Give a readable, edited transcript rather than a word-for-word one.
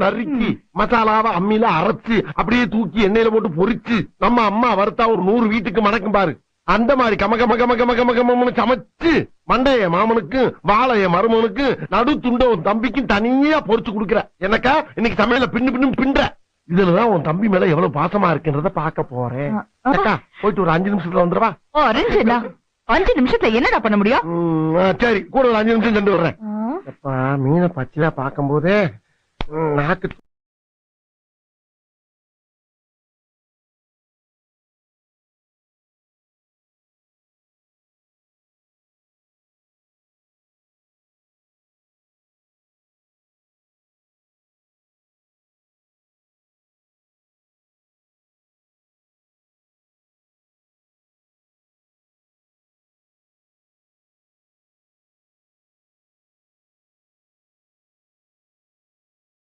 நறுக்கி மசாலாவை அம்மியில அரைச்சு அப்படியே தூக்கி எண்ணெயில போட்டு பொரிச்சு நம்ம அம்மா வறுத்தா ஒரு 100 வீட்டுக்கு மணக்கும் பாரு. அந்த மாதிரி கம கம கம கம கம கமன்னு சமைச்சு மண்டைய மாமனுக்கு வாழைய மருமனுக்கு நடு துண்ட உன் தம்பிக்கும் தனியா பொரிச்சு கொடுக்குற. எனக்கா இன்னைக்கு சமையல பின்னு பின்னு பின்ற. இதுலதான் உன் தம்பி மேல எவ்வளவு பாசமா இருக்குன்றத பாக்க போறேன். அக்கா போயிட்டு ஒரு 5 நிமிஷத்துல வந்துடுவா. 5 நிமிஷத்துல என்னடா பண்ண முடியும்? சரி கூட ஒரு 5 நிமிஷம் சென்று வர்றேன். மீனை பச்சையா பாக்கும் போதே நாக்கு